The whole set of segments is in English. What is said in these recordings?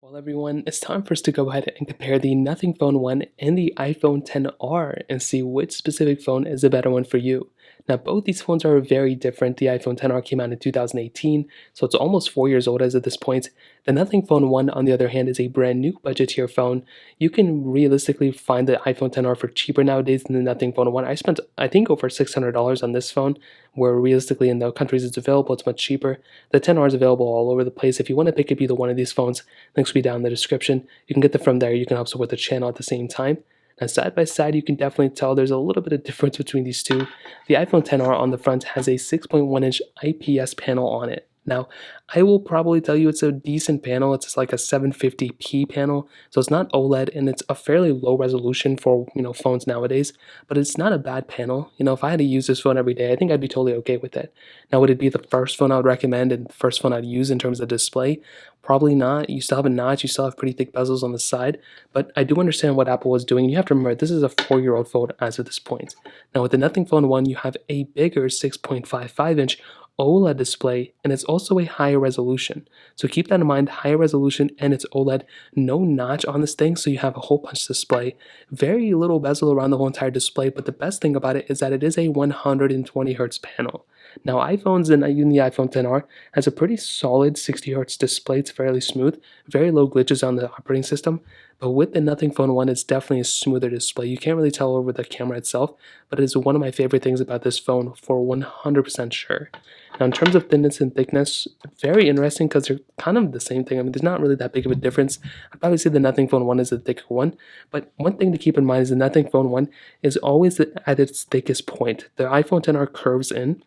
Well, everyone, it's time for us to go ahead and compare the Nothing Phone 1 and the iPhone XR and see which specific phone is a better one for you. Now, both these phones are very different. The iPhone XR came out in 2018, so it's almost 4 years old as of this point. The Nothing Phone 1, on the other hand, is a brand new budget tier phone. You can realistically find the iPhone XR for cheaper nowadays than the Nothing Phone 1. I spent, I think, over $600 on this phone, where realistically in the countries it's available, it's much cheaper. The XR is available all over the place. If you want to pick up either one of these phones, links will be down in the description. You can get them from there. You can help support the channel at the same time. Now, side by side, you can definitely tell there's a little bit of difference between these two. The iPhone XR on the front has a 6.1-inch IPS panel on it. Now, I will probably tell you it's a decent panel. It's like a 750p panel, so it's not OLED, and it's a fairly low resolution for phones nowadays. But it's not a bad panel. If I had to use this phone every day, I think I'd be totally okay with it. Now, would it be the first phone I would recommend and the first phone I'd use in terms of display? Probably not. You still have a notch. You still have pretty thick bezels on the side. But I do understand what Apple was doing. You have to remember, this is a 4-year-old phone as of this point. Now, with the Nothing Phone 1, you have a bigger 6.55-inch OLED display, and it's also a higher resolution. So keep that in mind, higher resolution, and it's OLED. No notch on this thing, so you have a hole punch display. Very little bezel around the whole entire display, but the best thing about it is that it is a 120 hertz panel. Now, iPhones and even the iPhone XR has a pretty solid 60 hertz display. It's fairly smooth, very low glitches on the operating system. But with the Nothing Phone 1, it's definitely a smoother display. You can't really tell over the camera itself, but it is one of my favorite things about this phone for 100% sure. Now, in terms of thinness and thickness, very interesting because they're kind of the same thing. I mean, there's not really that big of a difference. I'd probably say the Nothing Phone 1 is the thicker one, but one thing to keep in mind is the Nothing Phone 1 is always at its thickest point. The iPhone XR curves in.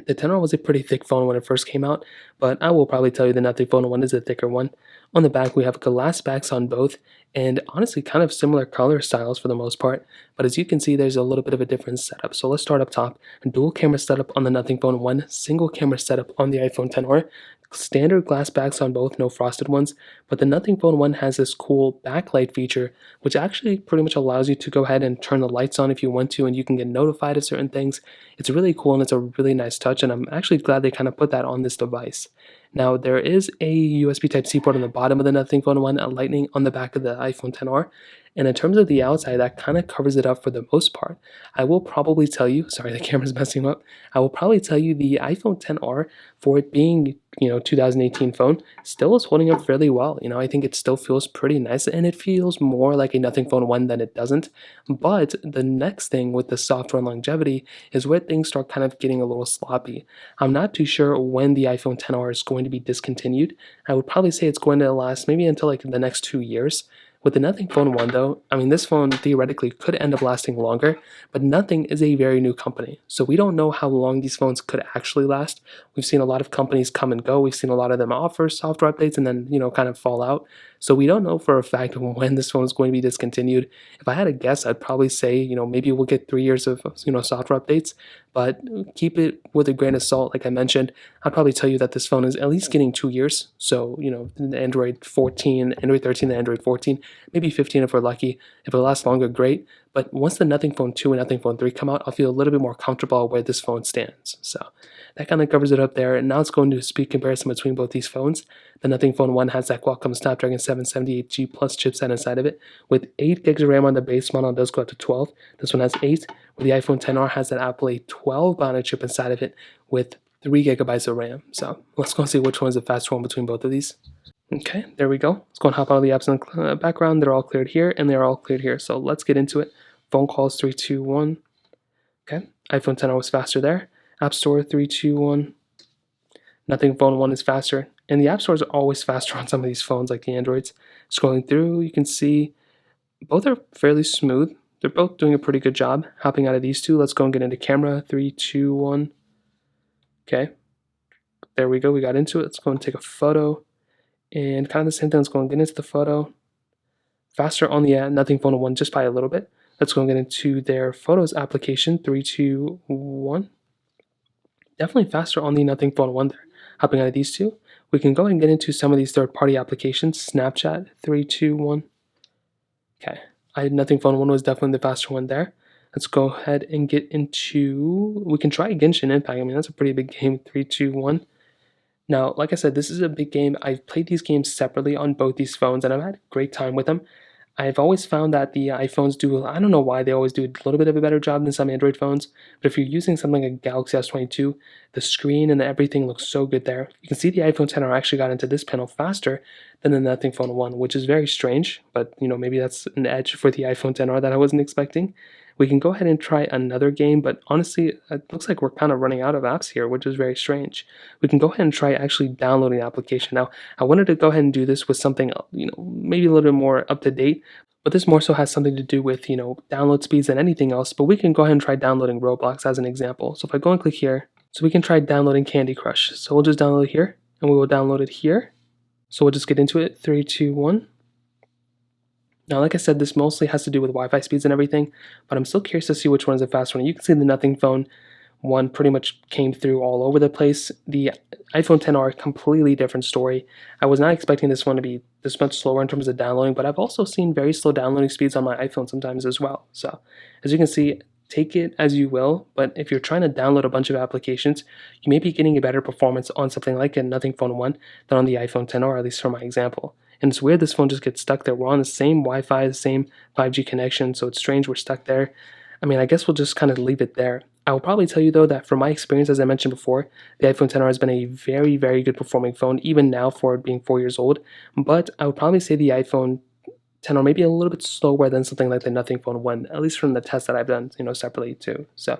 The XR was a pretty thick phone when it first came out, but I will probably tell you the Nothing Phone 1 is a thicker one. On the back, we have glass backs on both, and honestly, kind of similar color styles for the most part, but as you can see, there's a little bit of a different setup. So let's start up top. Dual camera setup on the Nothing Phone 1, single camera setup on the iPhone XR, standard glass backs on both, no frosted ones, but the Nothing Phone 1 has this cool backlight feature, which actually pretty much allows you to go ahead and turn the lights on if you want to, and you can get notified of certain things. It's really cool, and it's a really nice touch, and I'm actually glad they kind of put that on this device. Now, there is a USB Type-C port on the bottom of the Nothing Phone 1, a Lightning on the back of the iPhone XR, and in terms of the outside, that kind of covers it up for the most part. I will probably tell you, sorry, the camera's messing up, I will probably tell you the iPhone XR, for it being 2018 phone, still is holding up fairly well. I think it still feels pretty nice, and it feels more like a Nothing Phone 1 than it doesn't. But the next thing with the software and longevity is where things start kind of getting a little sloppy. I'm not too sure when the iPhone XR is going to be discontinued. I would probably say it's going to last maybe until like the next 2 years. With the Nothing Phone 1, though, I mean, this phone theoretically could end up lasting longer, but Nothing is a very new company, so we don't know how long these phones could actually last. We've seen a lot of companies come and go. We've seen a lot of them offer software updates and then, kind of fall out. So we don't know for a fact when this phone is going to be discontinued. If I had to guess, I'd probably say, maybe we'll get 3 years of, software updates, but keep it with a grain of salt. Like I mentioned, I'd probably tell you that this phone is at least getting 2 years. So, Android 14, Android 13, and Android 14, maybe 15 if we're lucky. If it lasts longer, great. But once the Nothing Phone 2 and Nothing Phone 3 come out, I'll feel a little bit more comfortable where this phone stands. So that kind of covers it up there. And now let's go into a speed comparison between both these phones. The Nothing Phone 1 has that Qualcomm Snapdragon 778G Plus chipset inside of it, with 8 gigs of RAM on the base model. It does go up to 12. This one has 8. With the iPhone XR has that Apple A12 bionic chip inside of it with 3 gigabytes of RAM. So let's go and see which one is the faster one between both of these. Okay, there we go. Let's go and hop out of the apps in the background. They're all cleared here, and they're all cleared here. So let's get into it. Phone calls 3, 2, 1. Okay, iPhone XR was faster there. App Store 3, 2, 1. Nothing Phone 1 is faster. And the App Store is always faster on some of these phones, like the Androids. Scrolling through, you can see both are fairly smooth. They're both doing a pretty good job. Hopping out of these two, let's go and get into camera. 3, 2, 1. Okay, there we go. We got into it. Let's go and take a photo. And kind of the same thing. Let's go and get into the photo. Faster on the Nothing Phone 1 just by a little bit. Let's go and get into their Photos application. 3, 2, 1. Definitely faster on the Nothing Phone 1 there. Hopping out of these two, we can go and get into some of these third-party applications. Snapchat. 3, 2, 1. Okay. Nothing Phone 1 was definitely the faster one there. Let's go ahead and get into, we can try Genshin Impact. I mean, that's a pretty big game. 3, 2, 1. Now, like I said, this is a big game. I've played these games separately on both these phones, and I've had a great time with them. I've always found that the iPhones do, I don't know why they always do a little bit of a better job than some Android phones, but if you're using something like a Galaxy S22, the screen and everything looks so good there. You can see the iPhone 10R actually got into this panel faster than the Nothing Phone 1, which is very strange, but maybe that's an edge for the iPhone 10R that I wasn't expecting. We can go ahead and try another game, but honestly, it looks like we're kind of running out of apps here, which is very strange. We can go ahead and try actually downloading the application. Now, I wanted to go ahead and do this with something, maybe a little bit more up to date, but this more so has something to do with, download speeds than anything else. But we can go ahead and try downloading Roblox as an example. So if I go and click here, so we can try downloading Candy Crush. So we'll just download it here, and we will download it here. So we'll just get into it. 3, 2, 1. Now, like I said, this mostly has to do with Wi-Fi speeds and everything, but I'm still curious to see which one is the fast one. You can see the Nothing Phone 1 pretty much came through all over the place. The iPhone 10R, completely different story. I was not expecting this one to be this much slower in terms of downloading, but I've also seen very slow downloading speeds on my iPhone sometimes as well. So, as you can see, take it as you will, but if you're trying to download a bunch of applications, you may be getting a better performance on something like a Nothing Phone 1 than on the iPhone 10R, at least for my example. And it's weird this phone just gets stuck there. We're on the same Wi-Fi, the same 5G connection, so it's strange we're stuck there. I mean, I guess we'll just kind of leave it there. I will probably tell you though that from my experience, as I mentioned before, the iPhone 10R has been a very, very good performing phone, even now for it being 4 years old. But I would probably say the iPhone 10R maybe a little bit slower than something like the Nothing Phone 1, at least from the tests that I've done, separately too. So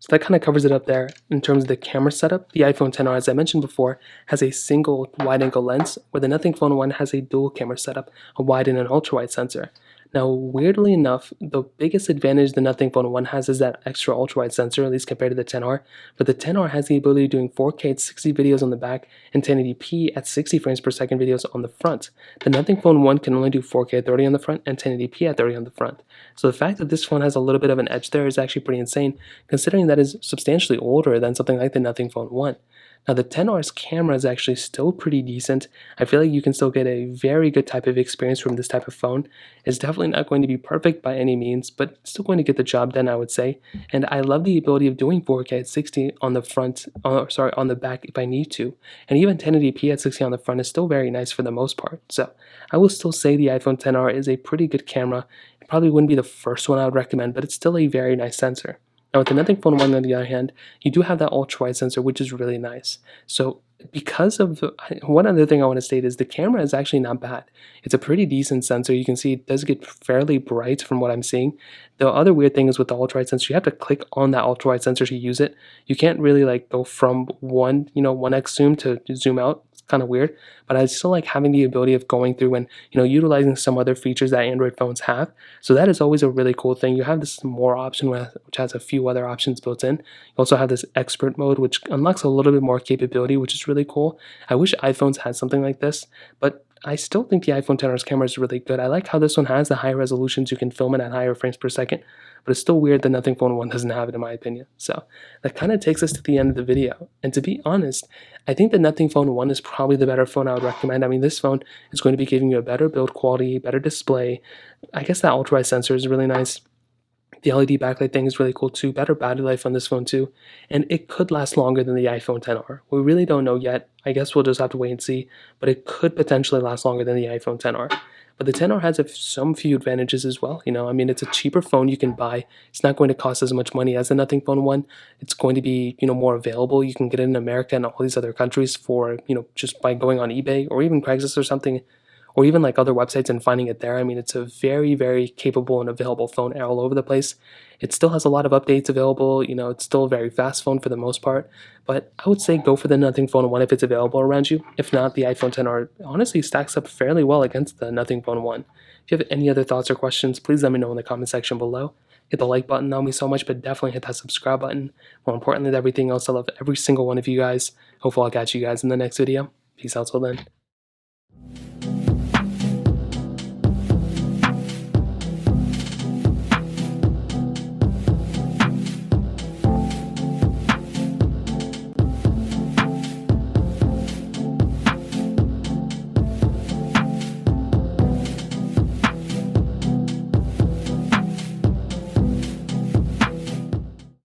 that kind of covers it up there. In terms of the camera setup, the iPhone 10R, as I mentioned before, has a single wide-angle lens, where the Nothing Phone 1 has a dual camera setup, a wide and an ultra-wide sensor. Now, weirdly enough, the biggest advantage the Nothing Phone 1 has is that extra ultra-wide sensor, at least compared to the 10R, but the 10R has the ability of doing 4K at 60 videos on the back and 1080p at 60 frames per second videos on the front. The Nothing Phone 1 can only do 4K at 30 on the front and 1080p at 30 on the front. So the fact that this phone has a little bit of an edge there is actually pretty insane, considering that is substantially older than something like the Nothing Phone 1. Now, the 10R's camera is actually still pretty decent. I feel like you can still get a very good type of experience from this type of phone. It's definitely not going to be perfect by any means, but still going to get the job done, I would say. And I love the ability of doing 4K at 60 on the front, on the back if I need to. And even 1080p at 60 on the front is still very nice for the most part. So I will still say the iPhone 10R is a pretty good camera. It probably wouldn't be the first one I would recommend, but it's still a very nice sensor. Now, with the Nothing Phone 1, on the other hand, you do have that ultra-wide sensor, which is really nice. So because of one other thing I want to state is the camera is actually not bad. It's a pretty decent sensor. You can see it does get fairly bright from what I'm seeing. The other weird thing is with the ultra-wide sensor, you have to click on that ultra-wide sensor to use it. You can't really go from 1x zoom to zoom out. Kind of weird, but I still like having the ability of going through and utilizing some other features that Android phones have. So that is always a really cool thing. You have this more option which has a few other options built in. You also have this expert mode, which unlocks a little bit more capability, which is really cool. I wish iPhones had something like this, but I still think the iPhone 10R's camera is really good. I like how this one has the higher resolutions. You can film it at higher frames per second, but it's still weird that Nothing Phone 1 doesn't have it, in my opinion. So that kind of takes us to the end of the video. And to be honest, I think the Nothing Phone 1 is probably the better phone I would recommend. I mean, this phone is going to be giving you a better build quality, better display. I guess that ultra-wide sensor is really nice. The LED backlight thing is really cool too. Better battery life on this phone too. And it could last longer than the iPhone 10R. We really don't know yet. I guess we'll just have to wait and see. But it could potentially last longer than the iPhone 10R. But the 10R has some few advantages as well. I mean, it's a cheaper phone you can buy. It's not going to cost as much money as the Nothing Phone 1. It's going to be, more available. You can get it in America and all these other countries for, just by going on eBay or even Craigslist or something, or even other websites and finding it there. I mean, it's a very, very capable and available phone all over the place. It still has a lot of updates available. It's still a very fast phone for the most part. But I would say go for the Nothing Phone 1 if it's available around you. If not, the iPhone 10R honestly stacks up fairly well against the Nothing Phone 1. If you have any other thoughts or questions, please let me know in the comment section below. Hit the like button, that would mean so much, but definitely hit that subscribe button. More importantly than everything else, I love every single one of you guys. Hopefully I'll catch you guys in the next video. Peace out till then.